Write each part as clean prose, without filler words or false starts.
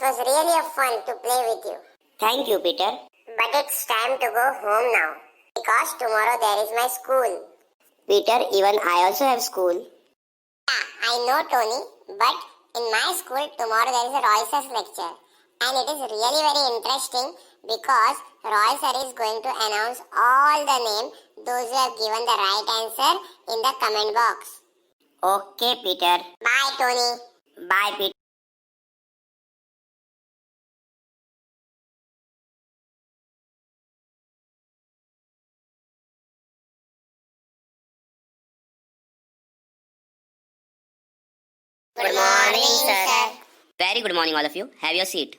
was really a fun to play with you. Thank you, Peter. But it's time to go home now because tomorrow there is my school. Peter, even I also have school. Yeah, I know, Tony, but in my school tomorrow there is a Roy Sir's lecture, and it is really very interesting because Roy Sir is going to announce all the names those who have given the right answer in the comment box. Okay, Peter. Bye, Tony. Bye, Peter. Good morning, sir. Very good morning, all of you. Have your seat.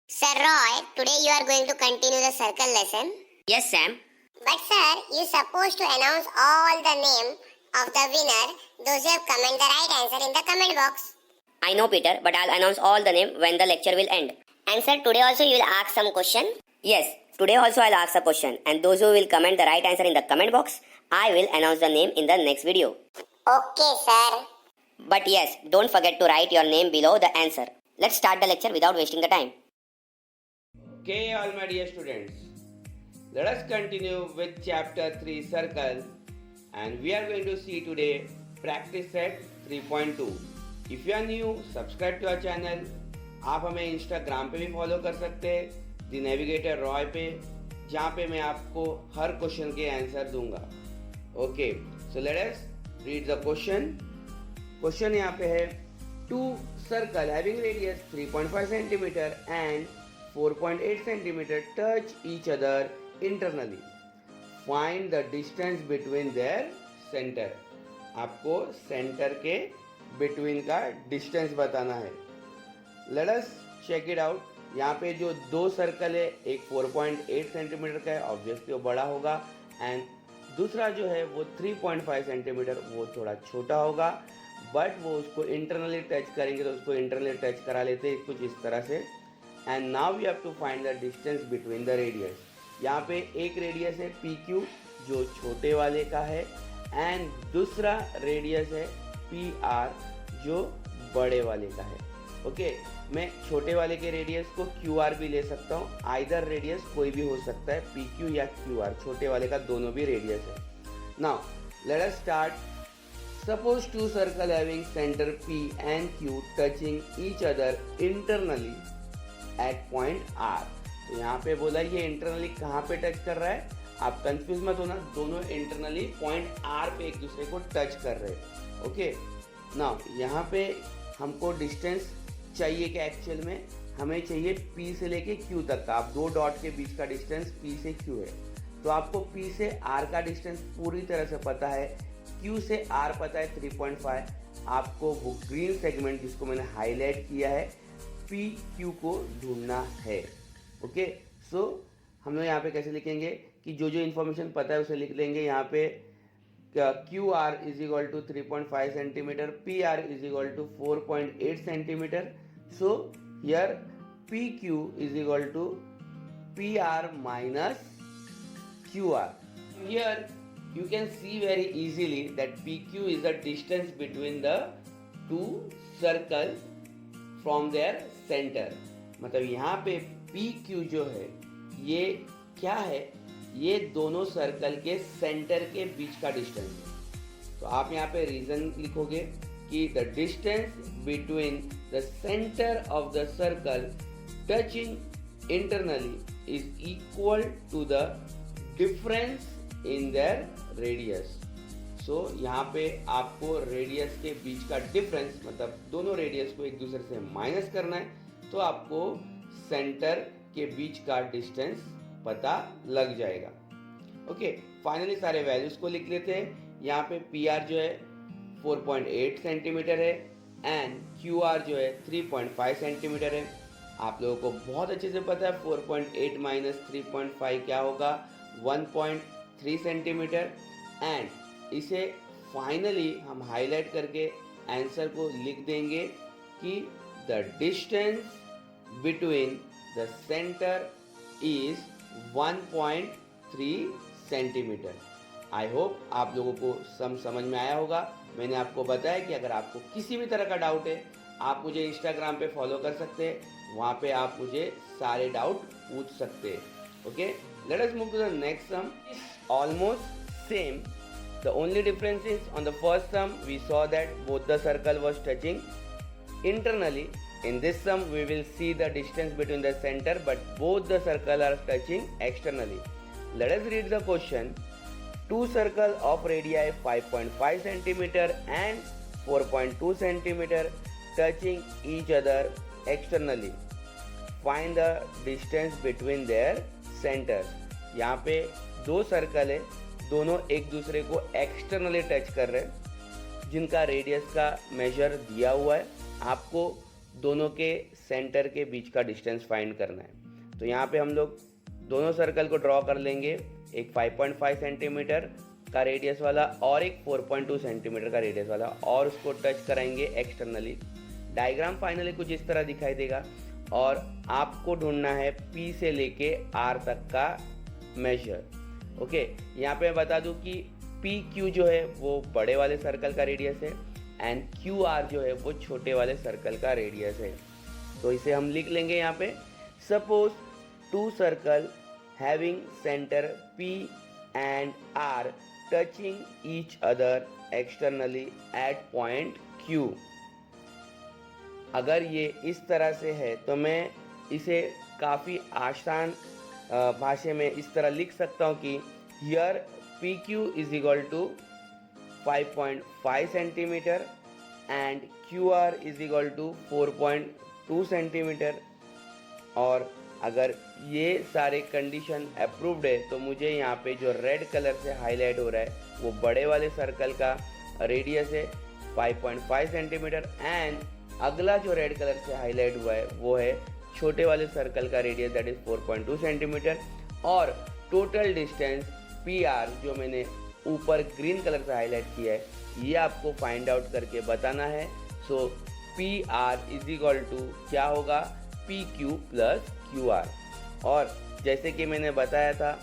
Sir Roy, today you are going to continue the circle lesson. Yes, Sam. But sir, you're supposed to announce all the name of the winner, those who have commented the right answer in the comment box. I know, Peter, but I'll announce all the name when the lecture will end. And sir, today also you will ask some question? Yes, today also I'll ask a question, and those who will comment the right answer in the comment box, I will announce the name in the next video. Okay, sir. But yes, don't forget to write your name below the answer. Let's start the lecture without wasting the time. Okay, all my dear students, let us continue with chapter 3 circle, and we are going to see today practice set 3.2. If you are new, subscribe to our channel. आप हमें Instagram पे भी follow कर सकते हैं, the navigator Roy पे, जहाँ पे मैं आपको हर क्वेश्चन के आंसर दूंगा. Okay, so let us read the question. Question यहाँ पे है, two circle having radius 3.5 centimetre and 4.8 centimetre touch each other internally. Find the distance between their centre. आपको सेंटर के बिटवीन का डिस्टेंस बताना है. Let us check it out. यहाँ पे जो दो सर्कल है, एक 4.8 सेंटीमीटर का है, ऑब्वियसली वो बड़ा होगा, एंड दूसरा जो है वो 3.5 सेंटीमीटर, वो थोड़ा छोटा होगा. बट वो उसको इंटरनली टच करेंगे तो उसको इंटरनली टच करा लेते हैं कुछ इस तरह से. And now we have to find the distance between the radius. यहाँ पे एक रेडियस है PQ जो छोटे वाले का है, एंड दूसरा रेडियस है PR जो बड़े वाले का है. ओके, मैं छोटे वाले के रेडियस को QR भी ले सकता हूँ. आइदर रेडियस कोई भी हो सकता है, PQ या QR. छोटे वाले का दोनों भी रेडियस है. Now let us start. Suppose two circle having center P and Q touching each other internally at point R. तो यहाँ पे बोला ये इंटरनली कहाँ पे टच कर रहा है. आप कंफ्यूज मत होना, दोनों इंटरनली पॉइंट R पे एक दूसरे को टच कर रहे हैं. ओके, नाउ यहाँ पे हमको डिस्टेंस चाहिए कि एक्चुअल में हमें चाहिए P से लेके Q तक का. आप दो डॉट के बीच का डिस्टेंस P से Q है, तो आपको P से R का डिस्टेंस पूरी तरह से पता है. Q से R पता है 3.5. आपको वो ग्रीन सेगमेंट जिसको मैंने हाईलाइट किया है PQ को ढूंढना है. ओके, सो हम लोग यहाँ पे कैसे लिखेंगे कि जो जो इन्फॉर्मेशन पता है उसे लिख लेंगे. यहाँ पे QR is equal to 3.5 centimetre, PR is equal to 4.8 centimetre. So here PQ is equal to PR minus QR. Here you can see very easily that PQ is the distance between the two circles from their center. मतलब यहाँ पे PQ जो है ये क्या है, ये दोनों सर्कल के सेंटर के बीच का डिस्टेंस है. तो आप यहाँ पे रीजन लिखोगे कि the distance between the centre of the circle touching internally is equal to the difference in their radius. So यहाँ पे आपको रेडियस के बीच का डिफरेंस, मतलब दोनों रेडियस को एक दूसरे से माइनस करना है, तो आपको सेंटर के बीच का डिस्टेंस पता लग जाएगा. ओके, फाइनली सारे वैल्यूज को लिख लेते हैं. यहाँ पे PR जो है 4.8 सेंटीमीटर है एंड QR जो है 3.5 सेंटीमीटर है. आप लोगों को बहुत अच्छे से पता है 4.8 माइनस 3.5 क्या होगा, 1.3 सेंटीमीटर. एंड इसे फाइनली हम हाईलाइट करके आंसर को लिख देंगे कि the distance between the centre is 1.3 centimetre. I hope आप लोगों को समझ में आया होगा. मैंने आपको बताया कि अगर आपको किसी भी तरह का डाउट है आप मुझे इंस्टाग्राम पे फॉलो कर सकते हैं, वहाँ पे आप मुझे सारे डाउट पूछ सकते हैं. Okay, let us move to the next sum. Almost same. The only difference is on the first sum we saw that both the circle was touching internally. In this sum we will see the distance between the center but both the circle are touching externally. Let us read the question. Two circles of radii 5.5 cm and 4.2 cm touching each other externally. Find the distance between their centers. यहाँ पे दो circle है, दोनों एक दूसरे को externally touch कर रहे हैं, जिनका रेडियस का मेजर दिया हुआ है. आपको दोनों के सेंटर के बीच का डिस्टेंस फाइंड करना है. तो यहाँ पे हम लोग दोनों सर्कल को ड्रॉ कर लेंगे, एक 5.5 सेंटीमीटर का रेडियस वाला और एक 4.2 सेंटीमीटर का रेडियस वाला, और उसको टच कराएंगे एक्सटर्नली. डायग्राम फाइनली कुछ इस तरह दिखाई देगा और आपको ढूंढना है P से लेके R तक का मेजर. ओके, यहाँ पे मैं बता दूं कि पी क्यू जो है वो बड़े वाले सर्कल का रेडियस है एंड क्यू आर जो है वो छोटे वाले सर्कल का रेडियस है. तो इसे हम लिख लेंगे यहाँ पे. Suppose two circle having centre P and R touching each other externally at point Q. अगर ये इस तरह से है तो मैं इसे काफ़ी आसान भाषा में इस तरह लिख सकता हूँ कि here P Q is equal to 5.5 centimetre and Q R is equal to 4.2 centimetre. और अगर ये सारे कंडीशन अप्रूव्ड है तो मुझे यहाँ पे जो रेड कलर से हाईलाइट हो रहा है वो बड़े वाले सर्कल का रेडियस है 5.5 सेंटीमीटर एंड अगला जो रेड कलर से हाईलाइट हुआ है वो है छोटे वाले सर्कल का रेडियस दैट इज 4.2 सेंटीमीटर. और टोटल डिस्टेंस पी आर जो मैंने ऊपर ग्रीन कलर से हाईलाइट किया है ये आपको फाइंड आउट करके बताना है. So P R is equal to क्या होगा, P Q plus Q R. और जैसे कि मैंने बताया था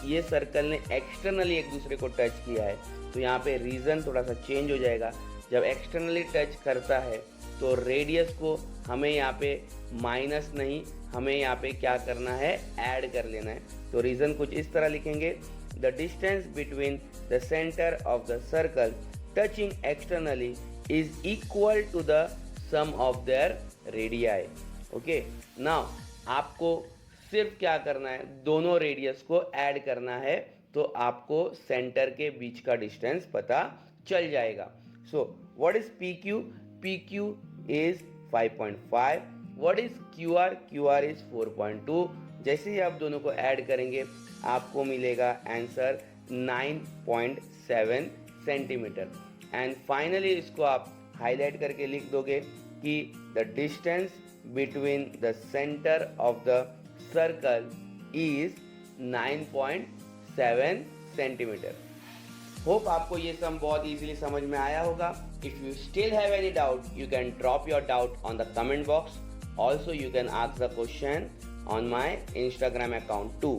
ये सर्कल ने एक्सटर्नली एक दूसरे को टच किया है, तो यहाँ पे रीज़न थोड़ा सा चेंज हो जाएगा. जब एक्सटर्नली टच करता है तो रेडियस को हमें यहाँ पे माइनस नहीं, हमें यहाँ पे क्या करना है, ऐड कर लेना है. तो रीज़न कुछ इस तरह लिखेंगे. The distance between the centre of the circle touching externally is equal to the sum of their radii. Okay, now आपको सिर्फ क्या करना है, दोनों रेडियस को ऐड करना है तो आपको सेंटर के बीच का डिस्टेंस पता चल जाएगा. So what is P Q? P Q is 5.5. What is Q R? Q R is 4.2. जैसे ही आप दोनों को ऐड करेंगे आपको मिलेगा आंसर 9.7 सेंटीमीटर. एंड फाइनली इसको आप हाईलाइट करके लिख दोगे कि the distance between the centre of the circle is 9.7 centimetre. Hope आपको ये सम बहुत इजीली समझ में आया होगा. If you still have any doubt you can drop your doubt on the comment box. Also you can ask the question on my Instagram account too.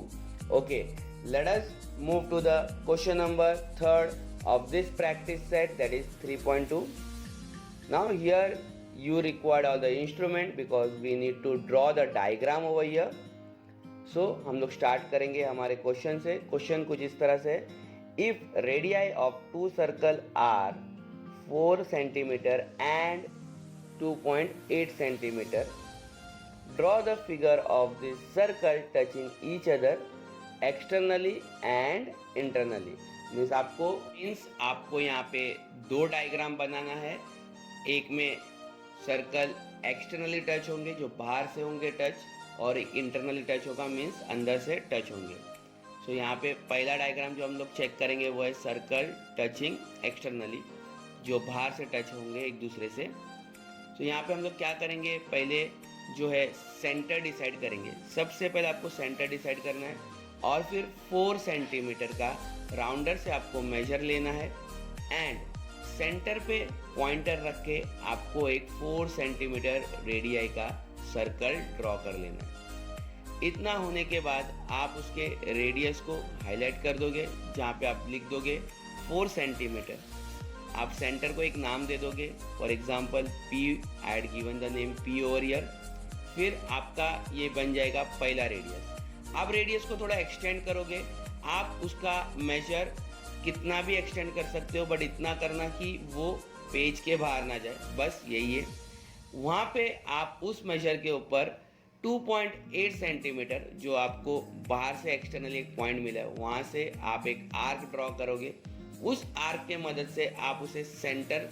Okay, let us move to the question number 3rd of this practice set, that is 3.2. Now here you required all the instrument because we need to draw the diagram over here. So हम लोग start करेंगे हमारे question से. Question कुछ इस तरह से, if radii of two circle are 4 centimeter and 2.8 centimeter, draw the figure of this circle touching each other externally and internally. Means आपको यहाँ पे दो डायग्राम बनाना है. एक में सर्कल एक्सटर्नली टच होंगे जो बाहर से होंगे टच, और एक इंटरनली टच होगा मीन्स अंदर से टच होंगे. सो यहाँ पे पहला डायग्राम जो हम लोग चेक करेंगे वो है सर्कल टचिंग एक्सटर्नली, जो बाहर से टच होंगे एक दूसरे से. सो यहाँ पे हम लोग क्या करेंगे, पहले जो है सेंटर डिसाइड करेंगे. सबसे पहले आपको सेंटर डिसाइड करना है और फिर 4 सेंटीमीटर का राउंडर से आपको मेजर लेना है एंड सेंटर पे पॉइंटर रख के आपको एक 4 सेंटीमीटर रेडियाई का सर्कल ड्रॉ कर लेना है. इतना होने के बाद आप उसके रेडियस को हाईलाइट कर दोगे, जहाँ पे आप लिख दोगे 4 सेंटीमीटर. आप सेंटर को एक नाम दे दोगे, for example P, I had given the name P over here. फिर आपका ये बन जाएगा पहला रेडियस। आप रेडियस को थोड़ा एक्सटेंड करोगे, आप उसका मेजर कितना भी एक्सटेंड कर सकते हो, बट इतना करना कि वो पेज के बाहर ना जाए, बस यही है। वहाँ पे आप उस मेजर के ऊपर 2.8 सेंटीमीटर जो आपको बाहर से एक्सटर्नली एक पॉइंट मिला है, वहाँ से आप एक आर्क ड्रॉ करोगे। उस आर्क के मदद से आप उसे सेंटर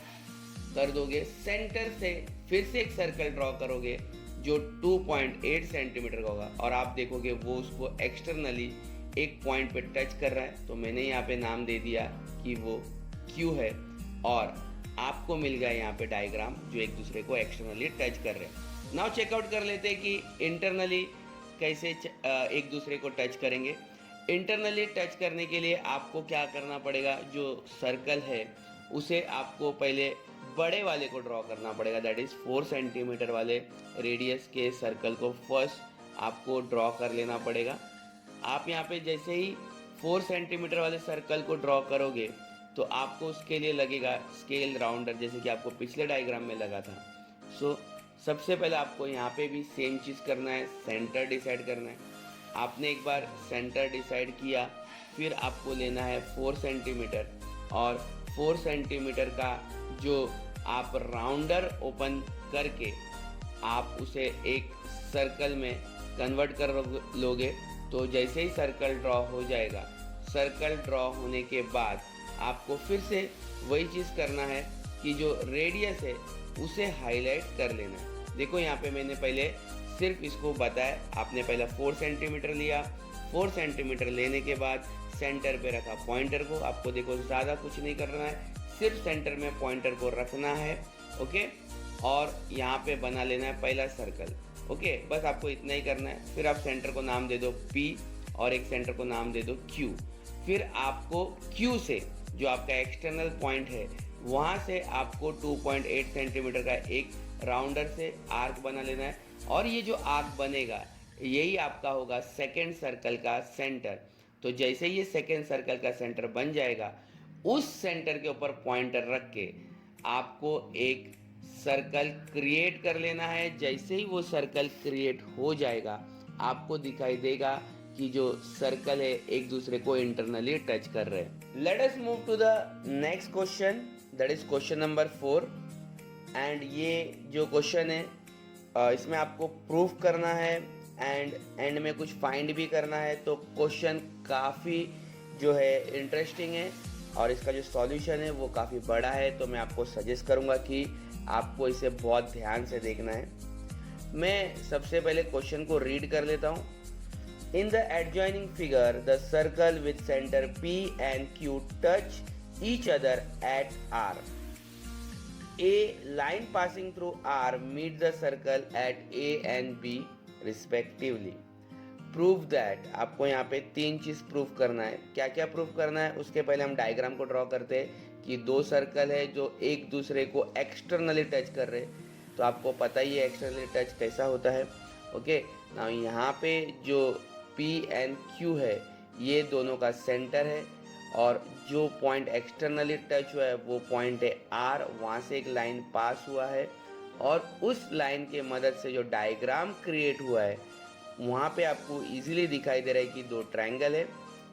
कर दोगे। सेंटर से फिर से एक सर्कल ड्रॉ करोगे जो 2.8 सेंटीमीटर का होगा, और आप देखोगे वो उसको एक्सटर्नली एक पॉइंट पे टच कर रहा है। तो मैंने यहाँ पे नाम दे दिया कि वो Q है, और आपको मिल गया यहाँ पे डायग्राम जो एक दूसरे को एक्सटर्नली टच कर रहे हैं। नाउ चेकआउट कर लेते हैं कि इंटरनली कैसे एक दूसरे को टच करेंगे। इंटरनली टच करने के लिए आपको क्या करना पड़ेगा, जो सर्कल है उसे आपको पहले बड़े वाले को ड्रॉ करना पड़ेगा, दैट इज़ 4 सेंटीमीटर वाले रेडियस के सर्कल को फर्स्ट आपको ड्रॉ कर लेना पड़ेगा। आप यहाँ पे जैसे ही 4 सेंटीमीटर वाले सर्कल को ड्रॉ करोगे तो आपको उसके लिए लगेगा स्केल राउंडर, जैसे कि आपको पिछले डायग्राम में लगा था। सो सबसे पहले आपको यहाँ पे भी सेम चीज़ करना है, सेंटर डिसाइड करना है। आपने एक बार सेंटर डिसाइड किया, फिर आपको लेना है 4 सेंटीमीटर, और 4 सेंटीमीटर का जो आप राउंडर ओपन करके आप उसे एक सर्कल में कन्वर्ट कर लोगे। तो जैसे ही सर्कल ड्रॉ हो जाएगा, सर्कल ड्रॉ होने के बाद आपको फिर से वही चीज़ करना है कि जो रेडियस है उसे हाईलाइट कर लेना है। देखो यहाँ पे मैंने पहले सिर्फ इसको बताया, आपने पहला 4 सेंटीमीटर लिया, 4 सेंटीमीटर लेने के बाद सेंटर पे रखा पॉइंटर को। आपको देखो ज़्यादा कुछ नहीं करना है, सिर्फ सेंटर में पॉइंटर को रखना है, ओके। और यहाँ पे बना लेना है पहला सर्कल, ओके। बस आपको इतना ही करना है। फिर आप सेंटर को नाम दे दो P और एक सेंटर को नाम दे दो Q। फिर आपको Q से जो आपका एक्सटर्नल पॉइंट है वहाँ से आपको 2.8 सेंटीमीटर का एक राउंडर से आर्क बना लेना है, और ये जो आर्क बनेगा यही आपका होगा सेकेंड सर्कल का सेंटर। तो जैसे ये सेकेंड सर्कल का सेंटर बन जाएगा, उस सेंटर के ऊपर पॉइंटर रख के आपको एक सर्कल क्रिएट कर लेना है। जैसे ही वो सर्कल क्रिएट हो जाएगा, आपको दिखाई देगा कि जो सर्कल है एक दूसरे को इंटरनली टच कर रहे हैं। Let us move to the next question, that is question number 4। And ये जो क्वेश्चन है इसमें आपको प्रूफ करना है एंड में कुछ फाइंड भी करना है। तो क्वेश्चन काफ़ी जो है इंटरेस्टिंग है, और इसका जो सॉल्यूशन है वो काफ़ी बड़ा है। तो मैं आपको सजेस्ट करूँगा कि आपको इसे बहुत ध्यान से देखना है। मैं सबसे पहले क्वेश्चन को रीड कर लेता हूँ। In the adjoining figure, the circle with center P and Q touch each other at R. A line passing through R meets the circle at A and B respectively. Prove that, आपको यहाँ पे 3 चीज़ proof करना है। क्या क्या proof करना है, उसके पहले हम डायग्राम को ड्रॉ करते हैं कि 2 सर्कल है जो एक दूसरे को एक्सटर्नली टच कर रहे हैं। तो आपको पता ही है एक्सटर्नली टच कैसा होता है, ओके। ना यहाँ पे जो P एंड Q है ये दोनों का सेंटर है, और जो पॉइंट एक्सटर्नली टच हुआ है वो पॉइंट है R। वहाँ से एक लाइन पास हुआ है, और उस लाइन के मदद से जो डायग्राम क्रिएट हुआ है वहाँ पे आपको इजीली दिखाई दे रहा है कि 2 ट्रायंगल है।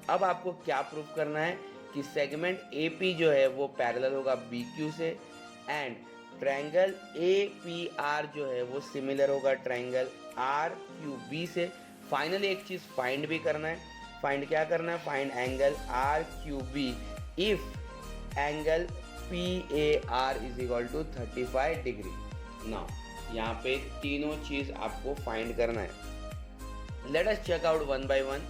अब आपको क्या प्रूफ करना है कि सेगमेंट AP जो है वो पैरेलल होगा BQ से, एंड ट्रायंगल APR जो है वो सिमिलर होगा ट्रायंगल RQB से। फाइनली एक चीज़ फाइंड भी करना है। फाइंड क्या करना है, find angle RQB if angle PAR is equal to 35 degree. Now यहाँ पे तीनों चीज़ आपको फाइंड करना है। Let us check out one by one.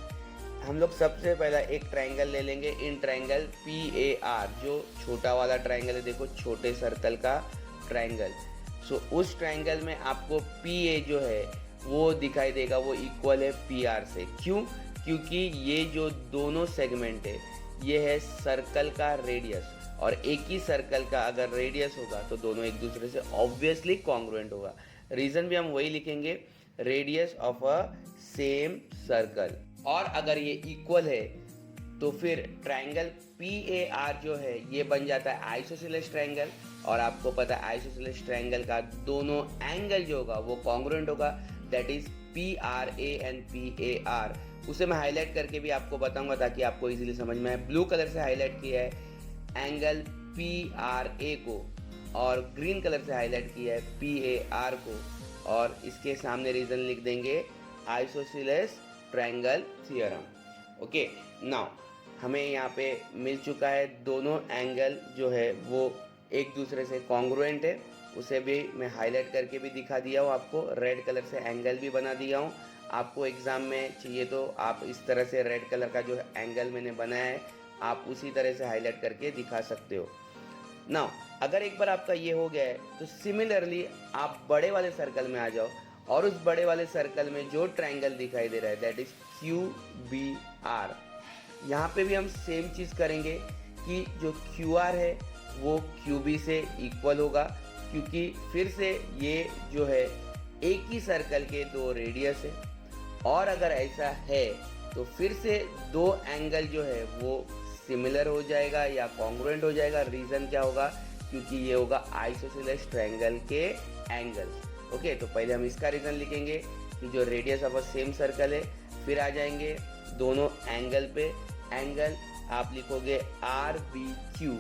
हम लोग सबसे पहला एक ट्रायंगल ले लेंगे, इन ट्रायंगल PAR जो छोटा वाला ट्रायंगल है, देखो छोटे सर्कल का ट्रायंगल। सो उस ट्रायंगल में आपको PA जो है वो दिखाई देगा, वो इक्वल है PR से। क्यों? क्योंकि ये जो दोनों सेगमेंट है ये है सर्कल का रेडियस, और एक ही सर्कल का अगर रेडियस होगा तो दोनों एक दूसरे से ऑब्वियसली कॉन्ग्रुएंट होगा। रीज़न भी हम वही लिखेंगे, radius of a same circle. और अगर ये इक्वल है तो फिर ट्रायंगल PAR जो है ये बन जाता है आइसोसेलेस ट्रायंगल, और आपको पता है आइसोसेलेस ट्रायंगल का दोनों एंगल जो होगा वो कॉन्ग्रुएंट होगा, that is PRA and PAR। उसे मैं हाईलाइट करके भी आपको बताऊंगा ताकि आपको इजीली समझ में आए। ब्लू कलर से हाईलाइट किया है एंगल PRA को, और ग्रीन कलर से हाईलाइट किया है PAR को, और इसके सामने रीजन लिख देंगे isosceles triangle theorem. Okay, now हमें यहाँ पे मिल चुका है दोनों एंगल जो है वो एक दूसरे से कॉन्ग्रुएंट है, उसे भी मैं हाईलाइट करके भी दिखा दिया हूँ आपको, रेड कलर से एंगल भी बना दिया हूँ। आपको एग्ज़ाम में चाहिए तो आप इस तरह से रेड कलर का जो एंगल मैंने बनाया है आप उसी तरह से हाईलाइट करके दिखा सकते हो। नाउ अगर एक बार आपका ये हो गया है तो सिमिलरली आप बड़े वाले सर्कल में आ जाओ, और उस बड़े वाले सर्कल में जो ट्रायंगल दिखाई दे रहा है दैट इज QBR। यहाँ पे भी हम सेम चीज़ करेंगे कि जो QR है वो QB से इक्वल होगा, क्योंकि फिर से ये जो है एक ही सर्कल के दो रेडियस है, और अगर ऐसा है तो फिर से दो एंगल जो है वो सिमिलर हो जाएगा या कॉन्ग्रुएंट हो जाएगा। रीज़न क्या होगा, क्योंकि ये होगा आइसोसेलेस ट्रायंगल के एंगल्स। ओके, तो पहले हम इसका रीज़न लिखेंगे कि जो radius of a same circle है, फिर आ जाएंगे दोनों एंगल पे। एंगल आप लिखोगे RBQ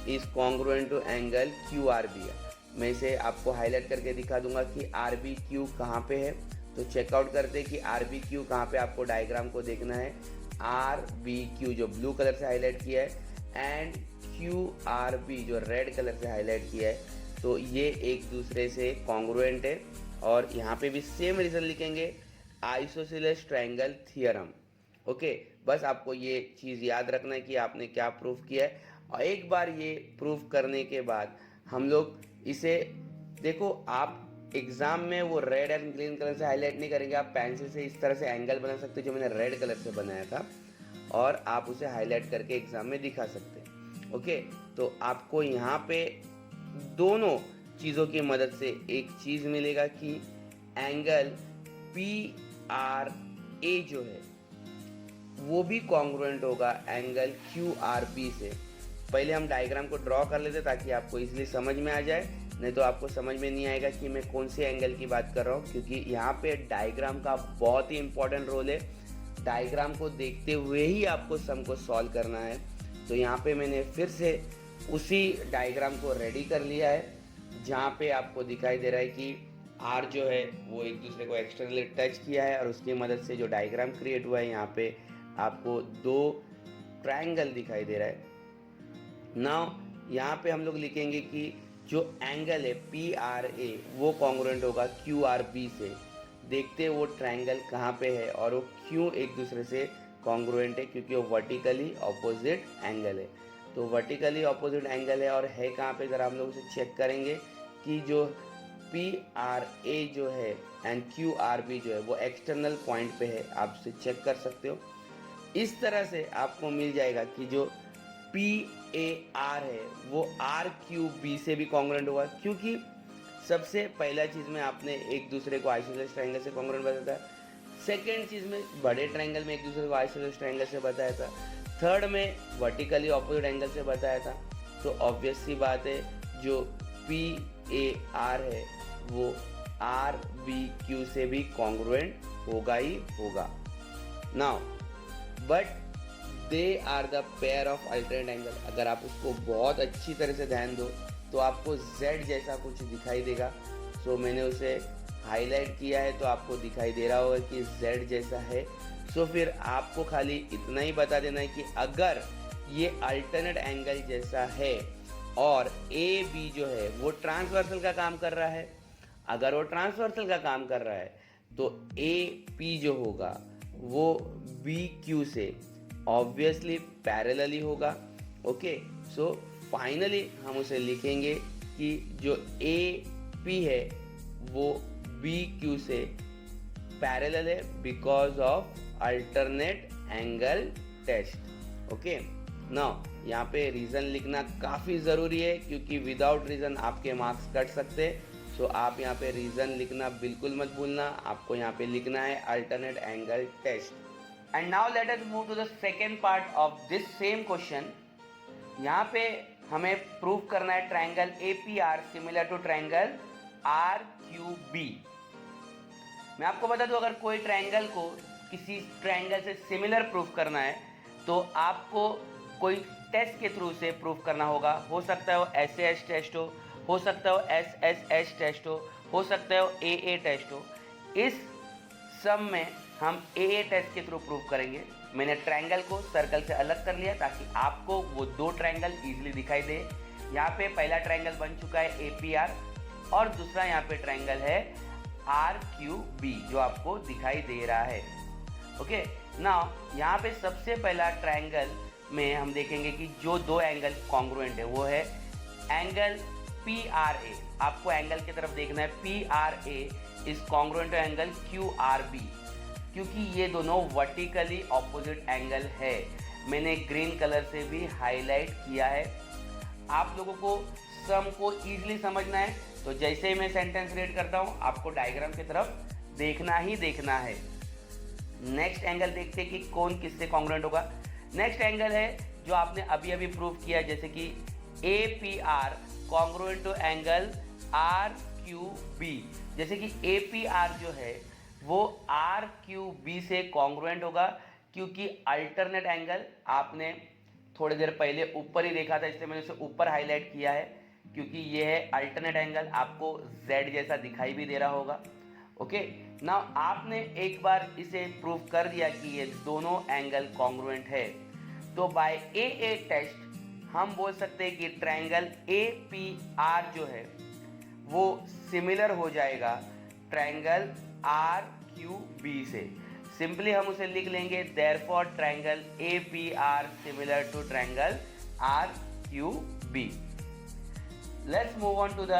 is congruent to angle QRB। मैं इसे आपको हाईलाइट करके दिखा दूंगा कि RBQ कहाँ पे है। तो चेकआउट करते हैं कि RBQ कहाँ पे आपको डायग्राम को देखना है। RBQ जो ब्लू कलर से हाईलाइट किया है एंड QRB जो रेड कलर से हाईलाइट किया है, तो ये एक दूसरे से कॉन्ग्रुएंट है। और यहाँ पे भी सेम रीज़न लिखेंगे आइसोसेलेस ट्रायंगल थ्योरम। ओके, बस आपको ये चीज़ याद रखना है कि आपने क्या प्रूफ किया है, और एक बार ये प्रूफ करने के बाद हम लोग इसे देखो, आप एग्जाम में वो रेड एंड ग्रीन कलर से हाईलाइट नहीं करेंगे, आप पेंसिल से इस तरह से एंगल बना सकते हो जो मैंने रेड कलर से बनाया था, और आप उसे हाईलाइट करके एग्जाम में दिखा सकते हैं। ओके, तो आपको यहाँ पे दोनों चीज़ों की मदद से एक चीज़ मिलेगा कि एंगल PRA जो है वो भी कॉन्ग्रुएंट होगा एंगल QRB से। पहले हम डायग्राम को ड्रॉ कर लेते ताकि आपको इसलिए समझ में आ जाए, नहीं तो आपको समझ में नहीं आएगा कि मैं कौन से एंगल की बात कर रहा हूँ, क्योंकि यहाँ पे डायग्राम का बहुत ही इंपॉर्टेंट रोल है। डायग्राम को देखते हुए ही आपको सम को सॉल्व करना है। तो यहाँ पे मैंने फिर से उसी डायग्राम को रेडी कर लिया है, जहाँ पे आपको दिखाई दे रहा है कि R जो है वो एक दूसरे को एक्सटर्नली टच किया है, और उसकी मदद से जो डायग्राम क्रिएट हुआ है यहाँ पे आपको दो ट्रायंगल दिखाई दे रहा है। नाउ यहाँ पे हम लोग लिखेंगे कि जो एंगल है PRA वो कॉन्ग्रुएंट होगा QRB से। देखते हैं वो ट्रायंगल कहाँ पे है और वो क्यों एक दूसरे से कॉन्ग्रुएंट है, क्योंकि वो वर्टिकली ऑपोजिट एंगल है। तो वर्टिकली ऑपोजिट एंगल है और है कहाँ पे, ज़रा हम लोग उसे चेक करेंगे कि जो PRA जो है एंड QRB जो है वो एक्सटर्नल पॉइंट पे है, आप उसे चेक कर सकते हो। इस तरह से आपको मिल जाएगा कि जो PAR है वो RQB से भी कॉन्ग्रुएंट होगा, क्योंकि सबसे पहला चीज़ में आपने एक दूसरे को आइसोसेलेस ट्रायंगल से कॉन्ग्रुएंट बताया था, सेकेंड चीज़ में बड़े ट्रायंगल में एक दूसरे को आइसोसेलेस ट्रायंगल से बताया था, थर्ड में वर्टिकली ऑपोजिट एंगल से बताया था। तो ऑब्वियस सी बात है जो PAR है वो RBQ से भी कॉन्ग्रुएंट होगा ही होगा। Now but they are the pair of alternate angle. अगर आप उसको बहुत अच्छी तरह से ध्यान दो तो आपको Z जैसा कुछ दिखाई देगा। सो मैंने उसे हाईलाइट किया है तो आपको दिखाई दे रहा होगा कि Z जैसा है। सो फिर आपको खाली इतना ही बता देना है कि अगर ये अल्टरनेट एंगल जैसा है और AB जो है वो ट्रांसवर्सल का काम कर रहा है, अगर वो ट्रांसवर्सल का काम कर रहा है तो AP जो होगा वो BQ से ऑब्वियसली पैरेलली होगा। ओके, सो फाइनली हम उसे लिखेंगे कि जो AP है वो BQ से पैरेलल है because of alternate angle test. Okay, now यहाँ पे रीज़न लिखना काफ़ी ज़रूरी है क्योंकि विदाउट रीज़न आपके मार्क्स कट सकते हैं। सो आप यहाँ पे रीज़न लिखना बिल्कुल मत भूलना। आपको यहाँ पे लिखना है alternate angle test. And now let us move to the second part of this same question. यहाँ पे हमें प्रूव करना है triangle APR similar to triangle RQB। मैं आपको बता दूं, अगर कोई ट्राइंगल को किसी ट्राइंगल से सिमिलर प्रूव करना है तो आपको कोई टेस्ट के थ्रू से प्रूव करना होगा। हो सकता है वो SAS टेस्ट हो सकता है वो SSH टेस्ट हो सकता है वो AA टेस्ट हो। इस सम में हम AA टेस्ट के थ्रू प्रूव करेंगे। मैंने ट्रायंगल को सर्कल से अलग कर लिया ताकि आपको वो दो ट्रायंगल इजीली दिखाई दे। यहाँ पे पहला ट्रायंगल बन चुका है APR और दूसरा यहाँ पे ट्रायंगल है RQB जो आपको दिखाई दे रहा है। ओके, नाउ यहाँ पे सबसे पहला ट्रायंगल में हम देखेंगे कि जो दो एंगल कॉन्ग्रुएंट है वो है एंगल PRA। आपको एंगल की तरफ देखना है। PRA is congruent to angle QRB, क्योंकि ये दोनों वर्टिकली ऑपोजिट एंगल है। मैंने ग्रीन कलर से भी हाईलाइट किया है। आप लोगों को सम को इजीली समझना है तो जैसे ही मैं सेंटेंस रीड करता हूँ आपको डायग्राम की तरफ देखना ही देखना है। नेक्स्ट एंगल देखते हैं कि कौन किससे कॉन्ग्रुएंट होगा। नेक्स्ट एंगल है जो आपने अभी अभी प्रूव किया, जैसे कि APR congruent to angle RQB। जैसे कि APR जो है वो RQB से कॉन्ग्रुएंट होगा, क्योंकि अल्टरनेट एंगल आपने थोड़ी देर पहले ऊपर ही देखा था, इसलिए मैंने उसे ऊपर हाईलाइट किया है, क्योंकि ये है अल्टरनेट एंगल। आपको Z जैसा दिखाई भी दे रहा होगा। ओके, नाउ आपने एक बार इसे प्रूव कर दिया कि ये दोनों एंगल कॉन्ग्रुएंट है, तो बाय AA टेस्ट हम बोल सकते हैं कि ट्रायंगल APR जो है वो सिमिलर हो जाएगा ट्रायंगल RQB से। सिंपली हम उसे लिख लेंगे, therefore triangle APR similar to triangle RQB। Let's move on to the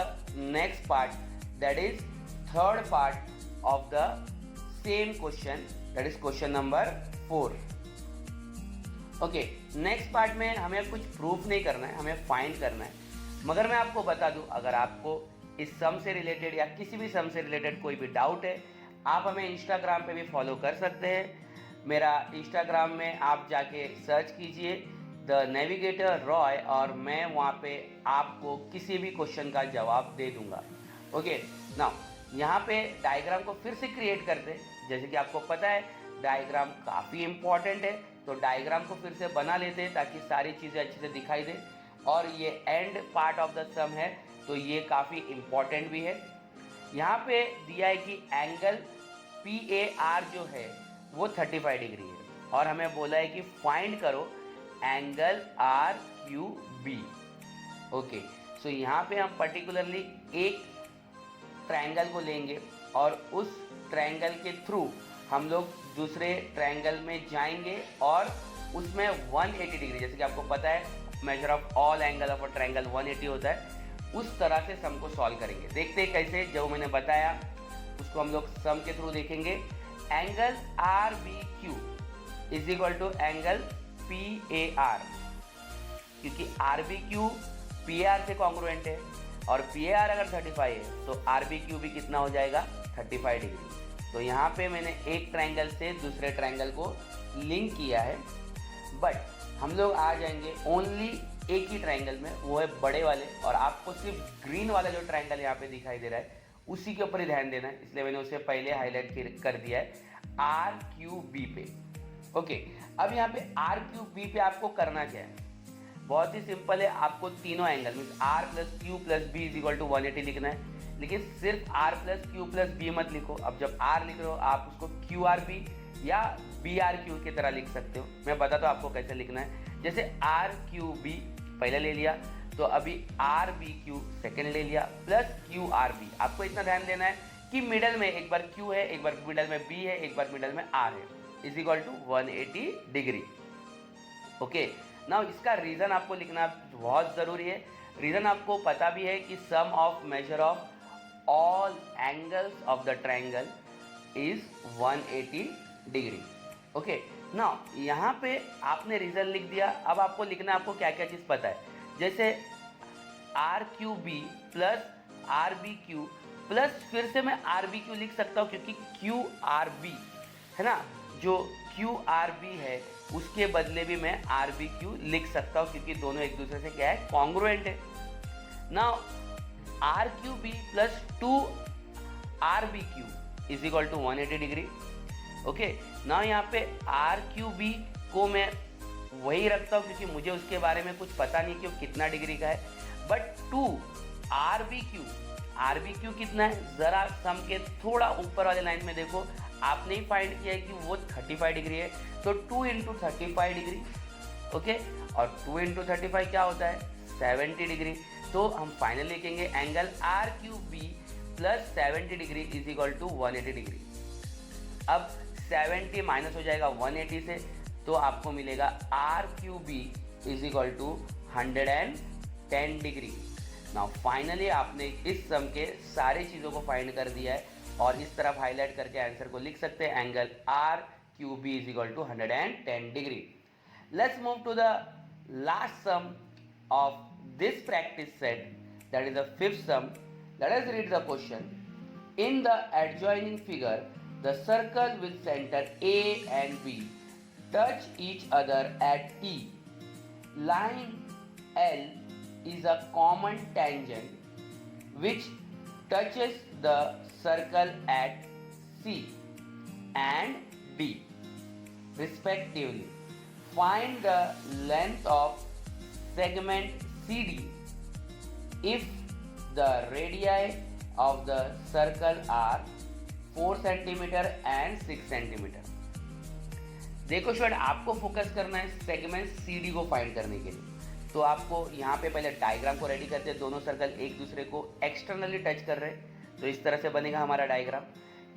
next part, that is third part of the same question, that is question number 4. Okay, next part में हमें कुछ proof नहीं करना है, हमें फाइंड करना है। मगर मैं आपको बता दूं, अगर आपको इस सम से रिलेटेड या किसी भी सम से रिलेटेड कोई भी डाउट है, आप हमें इंस्टाग्राम पे भी फॉलो कर सकते हैं। मेरा इंस्टाग्राम में आप जाके सर्च कीजिए द नेविगेटर रॉय और मैं वहाँ पे आपको किसी भी क्वेश्चन का जवाब दे दूंगा। ओके, नाउ यहाँ पे डायग्राम को फिर से क्रिएट करते हैं। जैसे कि आपको पता है डायग्राम काफ़ी इम्पॉर्टेंट है, तो डायग्राम को फिर से बना लेते हैं ताकि सारी चीज़ें अच्छे से दिखाई दे। और ये एंड पार्ट ऑफ द सम है तो ये काफ़ी इम्पॉर्टेंट भी है। यहाँ पे दिया है कि एंगल PAR जो है वो 35 डिग्री है और हमें बोला है कि फाइंड करो एंगल RQB। ओके, सो यहाँ पे हम पर्टिकुलरली एक ट्रायंगल को लेंगे और उस ट्रायंगल के थ्रू हम लोग दूसरे ट्रायंगल में जाएंगे और उसमें 180 डिग्री, जैसे कि आपको पता है major of all angle of a triangle 180 होता है, उस तरह से सम को सॉल्व करेंगे। देखते हैं कैसे, जो मैंने बताया उसको हम लोग सम के थ्रू देखेंगे। Angle RBQ is equal to angle PAR, क्योंकि RBQ PAR से कॉन्ग्रुएंट है और PAR अगर 35 है तो RBQ भी कितना हो जाएगा 35 डिग्री। तो यहाँ पे मैंने एक ट्रायंगल से दूसरे ट्रायंगल को लिंक किया है, बट हम लोग आ जाएंगे ओनली एक ही ट्रायंगल में, वो है बड़े वाले। और आपको सिर्फ ग्रीन वाला जो ट्रायंगल यहाँ पे दिखाई दे रहा है उसी के ऊपर ही ध्यान देना है, इसलिए मैंने उसे पहले हाईलाइट कर दिया है RQB पे। ओके, अब यहाँ पे RQB पे आपको करना क्या है, बहुत ही सिंपल है। आपको तीनों angle means R plus Q plus B is equal to 180 लिखना है, लेकिन सिर्फ R plus Q plus B मत लिखो। अब जब R लिख रहे हो आप उसको QRB या BRQ की तरह लिख सकते हो। मैं बताता हूँ आपको कैसे लिखना है। जैसे RQB पहले ले लिया तो अभी RBQ सेकेंड ले लिया प्लस QRB। आपको इतना ध्यान देना है कि मिडल में एक बार Q है, एक बार मिडल में B है, एक बार मिडल में R है, is equal to 180 degree. Okay, now इसका रीज़न आपको लिखना बहुत ज़रूरी है। रीज़न आपको पता भी है कि sum of measure of all angles of the triangle is 180 degree. Okay, now यहाँ पे आपने रीज़न लिख दिया। अब आपको लिखना है आपको क्या क्या चीज़ पता है, जैसे RQB प्लस RBQ प्लस फिर से मैं RBQ लिख सकता हूँ क्योंकि QRB है ना, जो क्यू आर बी है उसके बदले भी मैं आर बी क्यू लिख सकता हूँ, क्योंकि दोनों एक दूसरे से क्या है, कॉन्ग्रुएंट है। Now R Q B plus 2 R B Q is equal to 180 degree. Okay, now यहाँ पे आर क्यू बी को मैं वही रखता हूँ क्योंकि मुझे उसके बारे में कुछ पता नहीं कि वो कितना डिग्री का है, बट 2 आर बी क्यू कितना है, जरा सम के थोड़ा ऊपर वाले लाइन में देखो, आपने ही फाइंड किया है कि वो 35 डिग्री है, तो 2 इंटू 35 डिग्री। ओके, और 2 इंटू 35 क्या होता है, 70 डिग्री। तो हम फाइनल लिखेंगे angle R Q B plus 70 degree is equal to 180 degree. अब 70 माइनस हो जाएगा 180 से, तो आपको मिलेगा R Q B is equal to 110 degree. Now finally आपने इस सम के सारी चीज़ों को फाइंड कर दिया है और इस तरफ हाईलाइट करके आंसर को लिख सकते हैं, angle R Q B is equal to 110 degree. Let's move to the last sum of this practice set, that is the fifth sum. Let us read the question. In the adjoining figure, the circle with center A and B touch each other at E. Line L is a common tangent which touches the circle at C and D respectively. Find the length of segment CD if the radii of the circle are 4 cm and 6 cm. देखो student, आपको focus करना है segment CD को find करने के लिए। तो आपको यहाँ पे पहले डायग्राम को रेडी करते हैं, दोनों सर्कल एक दूसरे को एक्सटर्नली टच कर रहे हैं, तो इस तरह से बनेगा हमारा डायग्राम।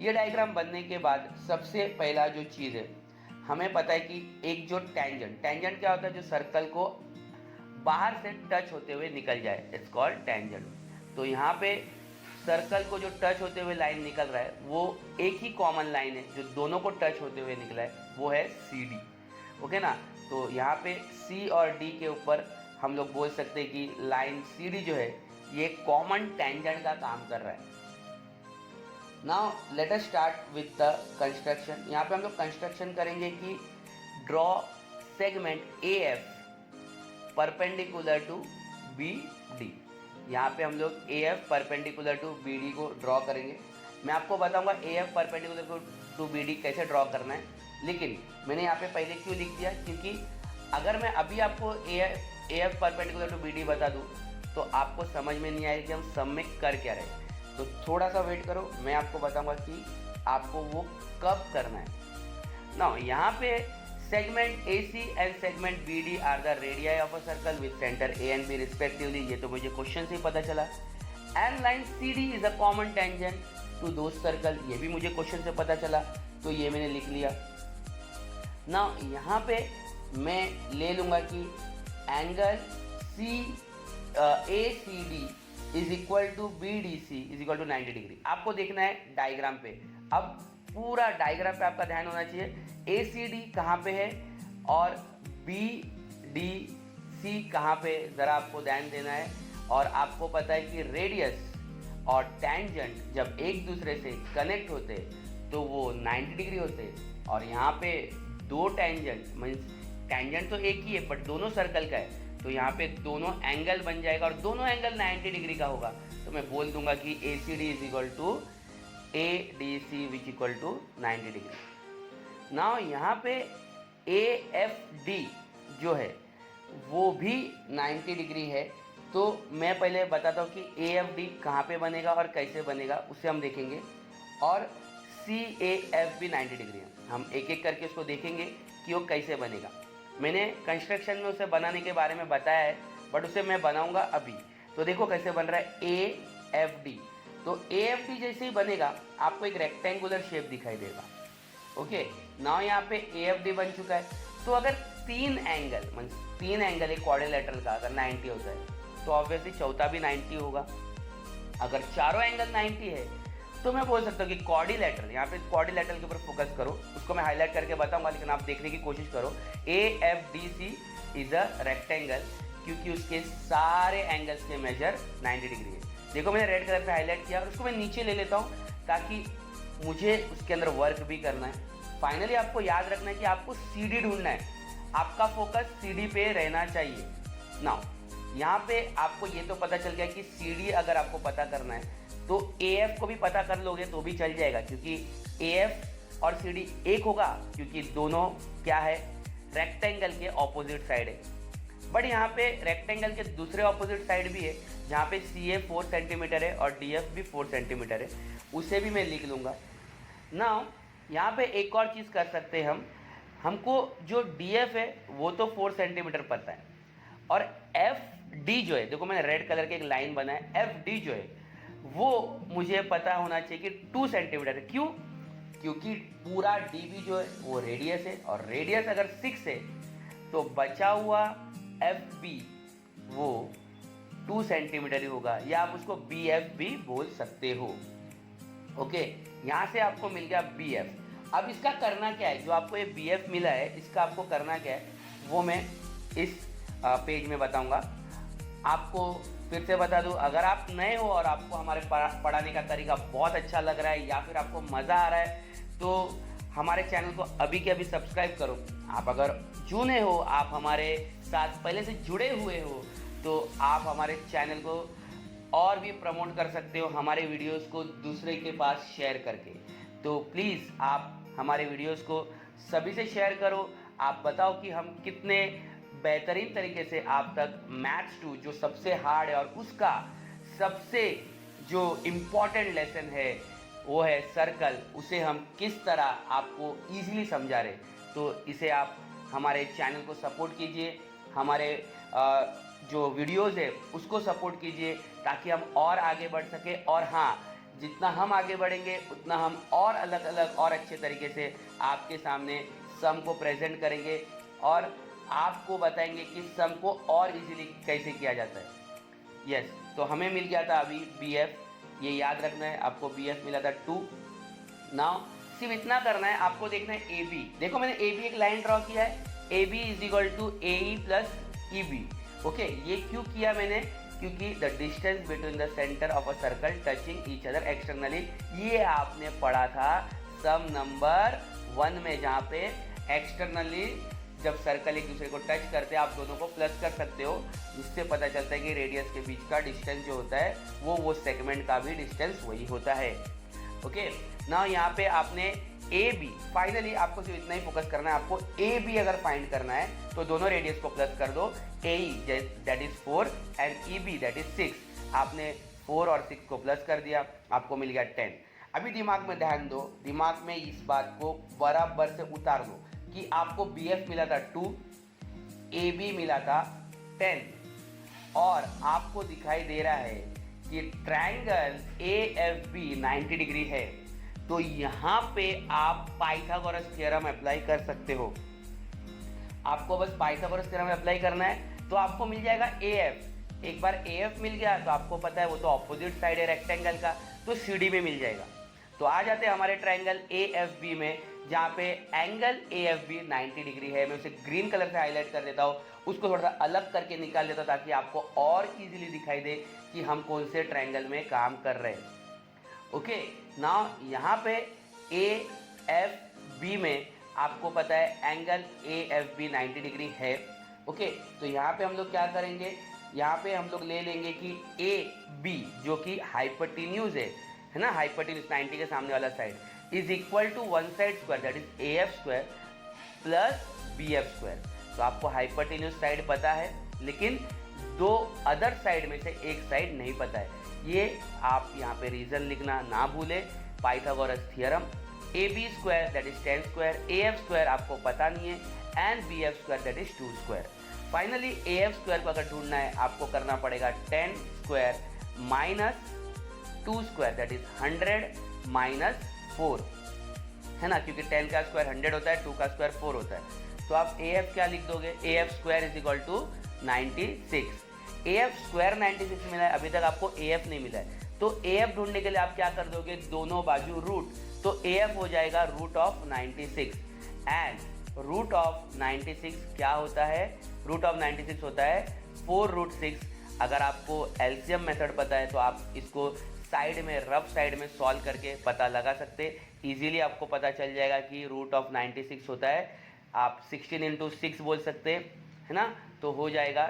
ये डायग्राम बनने के बाद सबसे पहला जो चीज़ है, हमें पता है कि एक जो टेंजेंट क्या होता है, जो सर्कल को बाहर से टच होते हुए निकल जाए, इट्स कॉल्ड टेंजेंट। तो यहाँ पे सर्कल को जो टच होते हुए लाइन निकल रहा है वो एक ही कॉमन लाइन है जो दोनों को टच होते हुए निकला है, वो है सी डी। ओके ना, तो यहाँ पे सी और डी के ऊपर हम लोग बोल सकते हैं कि लाइन सी डी जो है ये कॉमन टेंजेंट का काम कर रहा है। Now let us start with the construction. यहाँ पे हम लोग कंस्ट्रक्शन करेंगे कि draw segment A F perpendicular to B D. यहाँ पे हम लोग A F perpendicular to B D को ड्रॉ करेंगे। मैं आपको बताऊंगा A F perpendicular to B D कैसे ड्रॉ करना है, लेकिन मैंने यहाँ पे पहले क्यों लिख दिया, क्योंकि अगर मैं अभी आपको A F perpendicular to B D बता दूँ तो आपको समझ में नहीं आएगा कि हम सम में कर क्या रहे। तो थोड़ा सा वेट करो, मैं आपको बताऊँगा कि आपको वो कब करना है। ना यहाँ पे segment AC and segment BD are the radii of a circle with center A and B respectively, ये तो मुझे क्वेश्चन से ही पता चला। And line CD is a common tangent to those circle, ये भी मुझे क्वेश्चन से पता चला, तो ये मैंने लिख लिया। ना यहाँ पे मैं ले लूँगा कि angle ACD is equal to BDC is equal to 90 degree. आपको देखना है डायग्राम पे, अब पूरा डायग्राम पे आपका ध्यान होना चाहिए। ACD कहाँ पे है और BDC कहाँ पे, ज़रा आपको ध्यान देना है। और आपको पता है कि रेडियस और टेंजेंट जब एक दूसरे से कनेक्ट होते तो वो 90 डिग्री होते, और यहाँ पे दो टेंजेंट मीन्स टेंजेंट तो एक ही है बट दोनों सर्कल का है, तो यहाँ पे दोनों एंगल बन जाएगा और दोनों एंगल 90 डिग्री का होगा। तो मैं बोल दूंगा कि ACD is equal to ADC which equal to 90 degree. Now यहाँ पे AFD जो है वो भी 90 डिग्री है, तो मैं पहले बताता हूँ कि AFD कहाँ पे बनेगा और कैसे बनेगा, उसे हम देखेंगे। और CAF भी 90 डिग्री है, हम एक एक करके उसको देखेंगे कि वो कैसे बनेगा। मैंने कंस्ट्रक्शन में उसे बनाने के बारे में बताया है, बट उसे मैं बनाऊंगा अभी। तो देखो कैसे बन रहा है AFD। तो AFD जैसे ही बनेगा आपको एक रेक्टेंगुलर शेप दिखाई देगा। ओके, नाउ यहाँ पे AFD बन चुका है। तो अगर तीन एंगल एक क्वाड्रिलेटरल का अगर 90 होता है तो ऑब्वियसली चौथा भी 90 होगा। अगर चारों एंगल 90 है तो मैं बोल सकता हूँ कि क्वाड्रिलेटरल, यहाँ पे क्वाड्रिलेटरल के ऊपर फोकस करो, उसको मैं हाईलाइट करके बताऊंगा, लेकिन आप देखने की कोशिश करो। AFDC इज अ रेक्टेंगल क्योंकि उसके सारे एंगल्स के मेजर 90 डिग्री है। देखो मैंने रेड कलर पे हाईलाइट किया और उसको मैं नीचे ले लेता हूँ ताकि मुझे उसके अंदर वर्क भी करना है। फाइनली आपको याद रखना है कि आपको CD ढूंढना है, आपका फोकस CD पे रहना चाहिए। नाउ यहाँ पे आपको ये तो पता चल गया कि CD अगर आपको पता करना है तो AF को भी पता कर लोगे तो भी चल जाएगा, क्योंकि AF और CD एक होगा, क्योंकि दोनों क्या है, रेक्टेंगल के ऑपोजिट साइड है। बट यहाँ पे रेक्टेंगल के दूसरे ऑपोजिट साइड भी है, जहाँ पे CA 4 सेंटीमीटर है और DF भी 4 सेंटीमीटर है, उसे भी मैं लिख लूँगा। नाउ यहाँ पे एक और चीज़ कर सकते हैं हमको जो DF है वो तो 4 सेंटीमीटर पता है, और FD जो है, देखो मैंने रेड कलर के एक लाइन बनाया, FD जो है वो मुझे पता होना चाहिए कि 2 सेंटीमीटर है। क्यों? क्योंकि पूरा DB जो है वो रेडियस है, और रेडियस अगर 6 है तो बचा हुआ FB वो 2 सेंटीमीटर ही होगा, या आप उसको BF भी बोल सकते हो। ओके, यहाँ से आपको मिल गया BF। अब इसका करना क्या है, जो आपको ये BF मिला है इसका आपको करना क्या है वो मैं इस पेज में बताऊंगा। आपको फिर से बता दूं, अगर आप नए हो और आपको हमारे पढ़ाने का तरीका बहुत अच्छा लग रहा है या फिर आपको मज़ा आ रहा है तो हमारे चैनल को अभी के अभी सब्सक्राइब करो। आप अगर जुने हो, आप हमारे साथ पहले से जुड़े हुए हो, तो आप हमारे चैनल को और भी प्रमोट कर सकते हो हमारे वीडियोस को दूसरे के पास शेयर करके। तो प्लीज़ आप हमारे वीडियोस को सभी से शेयर करो। आप बताओ कि हम कितने बेहतरीन तरीके से आप तक मैथ्स 2 जो सबसे हार्ड है और उसका सबसे जो इम्पॉर्टेंट लेसन है वो है सर्कल, उसे हम किस तरह आपको ईजिली समझा रहे। तो इसे आप हमारे चैनल को सपोर्ट कीजिए, हमारे जो वीडियोस है उसको सपोर्ट कीजिए, ताकि हम और आगे बढ़ सके। और हाँ, जितना हम आगे बढ़ेंगे उतना हम और अलग अलग और अच्छे तरीके से आपके सामने सम को प्रेजेंट करेंगे और आपको बताएंगे कि सम को और इजीली कैसे किया जाता है। यस, तो हमें मिल गया था अभी BF, ये याद रखना है, आपको BF मिला था 2। नाउ सिर्फ इतना करना है, आपको देखना है AB। देखो मैंने AB एक लाइन ड्रॉ किया है, AB is equal to AE plus EB। Okay, ये क्यों किया मैंने? क्योंकि the distance between the centre of a circle touching each other externally, ये आपने पढ़ा था सम नंबर 1 में, जहाँ पे एक्सटर्नली जब सर्कल एक दूसरे को टच करते हैं आप दोनों को प्लस कर सकते हो, जिससे पता चलता है कि रेडियस के बीच का डिस्टेंस जो होता है वो सेगमेंट का भी डिस्टेंस वही होता है। ओके, ना यहाँ पे आपने AB, फाइनली आपको सिर्फ इतना ही फोकस करना है, आपको AB अगर फाइंड करना है तो दोनों रेडियस को प्लस कर दो, AE that is 4 and EB that is 6। आपने 4 और 6 को प्लस कर दिया, आपको मिल गया 10। अभी दिमाग में ध्यान दो, दिमाग में इस बात को बराबर से उतार दो कि आपको BF मिला था 2, AB मिला था 10, और आपको दिखाई दे रहा है कि ट्रायंगल AFB 90 डिग्री है। तो यहाँ पे आप पाइथागोरस थ्योरम अप्लाई कर सकते हो। आपको बस पाइथागोरस थ्योरम अप्लाई करना है तो आपको मिल जाएगा AF। एक बार AF मिल गया तो आपको पता है वो तो ऑपोजिट साइड है रेक्टेंगल का, तो CD में मिल जाएगा। तो आ जाते हैं हमारे ट्रायंगल AFB में, जहाँ पे एंगल AFB 90 डिग्री है। मैं उसे ग्रीन कलर से हाईलाइट कर देता हूँ, उसको थोड़ा सा अलग करके निकाल देता हूँ ताकि आपको और इजीली दिखाई दे कि हम कौन से ट्रायंगल में काम कर रहे हैं। ओके, नाउ यहाँ पे AFB में आपको पता है एंगल AFB 90 डिग्री है। ओके, तो यहाँ पे हम लोग क्या करेंगे, यहाँ पे हम लोग ले लेंगे कि AB जो कि हाइपोटेन्यूज है ना, हाइपोटेन्यूज 90 के सामने वाला side is equal to one side square that is AF square plus BF square. तो आपको हाइपोटेन्यूज साइड पता है, लेकिन दो अदर साइड में से एक साइड नहीं पता है। ये आप यहाँ पे रीजन लिखना ना भूले, Pythagoras theorem. AB square that is 10 square, AF square आपको पता नहीं है, and BF square that is 2 square. Finally AF square को अगर ढूंढना है आपको करना पड़ेगा 10 square minus 2 square that is 100 minus 4, है ना, क्योंकि 10 का स्क्वायर 100 होता है, 2 का स्क्वायर 4 होता है। तो आप AF क्या लिख दोगे, AF square is equal to 96। AF square 96 मिला है, अभी तक आपको AF नहीं मिला है, तो AF ढूंढने के लिए आप क्या कर दोगे, दोनों बाजू रूट, तो AF हो जाएगा root of 96। And root of 96 क्या होता है, रूट ऑफ 96 होता है 4 रूट 6। अगर आपको एलसीएम मेथड पता है तो आप इसको साइड में, रफ साइड में सॉल्व करके पता लगा सकते। इजीली आपको पता चल जाएगा कि रूट ऑफ 96 होता है। आप 16 इंटू 6 बोल सकते है ना, तो हो जाएगा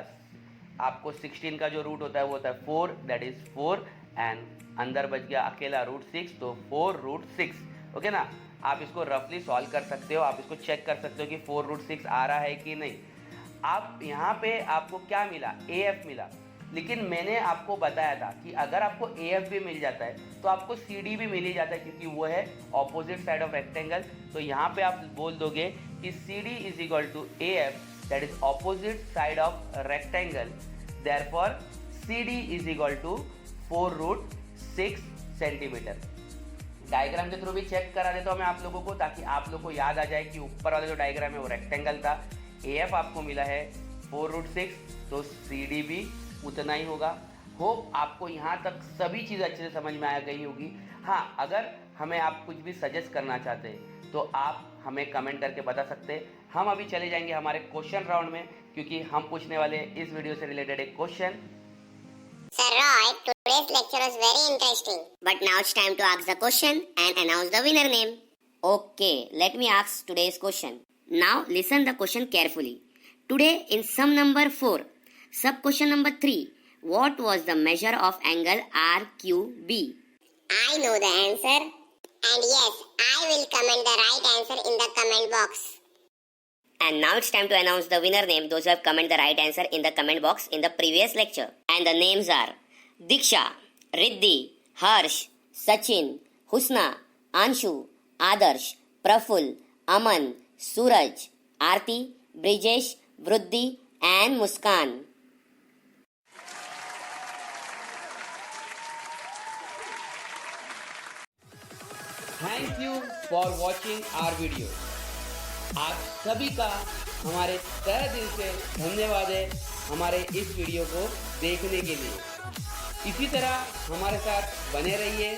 आपको 16 का जो रूट होता है वो होता है 4, दैट इज 4 एंड अंदर बच गया अकेला रूट 6, तो 4 रूट 6। ओके ना, आप इसको रफली सॉल्व कर सकते हो, आप इसको चेक कर सकते हो कि 4 रूट 6 आ रहा है कि नहीं। आप यहाँ पे आपको क्या मिला, AF मिला, लेकिन मैंने आपको बताया था कि अगर आपको AF भी मिल जाता है तो आपको CD भी मिल ही जाता है, क्योंकि वो है ऑपोजिट साइड ऑफ रेक्टेंगल। तो यहाँ पे आप बोल दोगे कि CD is equal to AF, that is opposite side of rectangle, therefore CD is equal to 4 root 6 centimetre. Diagram के थ्रू भी चेक करा देता हूँ मैं आप लोगों को, ताकि आप लोगों को याद आ जाए कि ऊपर वाला जो डायग्राम है वो रेक्टेंगल था, AF आपको मिला है 4 रूट 6, तो CD भी उतना ही होगा। होप आपको यहाँ तक सभी चीज़ अच्छे से समझ में आ गई होगी। हाँ, अगर हमें आप कुछ भी सजेस्ट करना चाहते हैं तो आप हमें कमेंट करके बता सकते हैं। हम अभी चले जाएंगे हमारे क्वेश्चन राउंड में, क्योंकि हम पूछने वाले इस वीडियो से रिलेटेड एक question. Sir Roy, today's lecture was very interesting. But now it's time to ask the question and announce the winner name. Okay, let me ask today's question. Now listen the question carefully. Today in sum number 4, sub question number 3, what was the measure of angle RQB? I know the answer. And yes, I will comment the right answer in the comment box. And now it's time to announce the winner name, those who have commented the right answer in the comment box in the previous lecture. And the names are Diksha, Riddhi, Harsh, Sachin, Husna, Anshu, Adarsh, Praful, Aman, Suraj, Aarti, Brijesh, Vruddhi and Muskan. Thank you for watching our video. आप सभी का हमारे तहे दिल से धन्यवाद है हमारे इस वीडियो को देखने के लिए। इसी तरह हमारे साथ बने रहिए,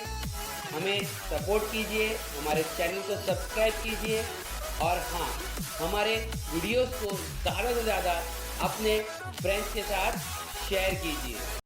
हमें सपोर्ट कीजिए, हमारे चैनल को सब्सक्राइब कीजिए और हाँ, हमारे वीडियोस को ज़्यादा से ज़्यादा अपने फ्रेंड्स के साथ शेयर कीजिए।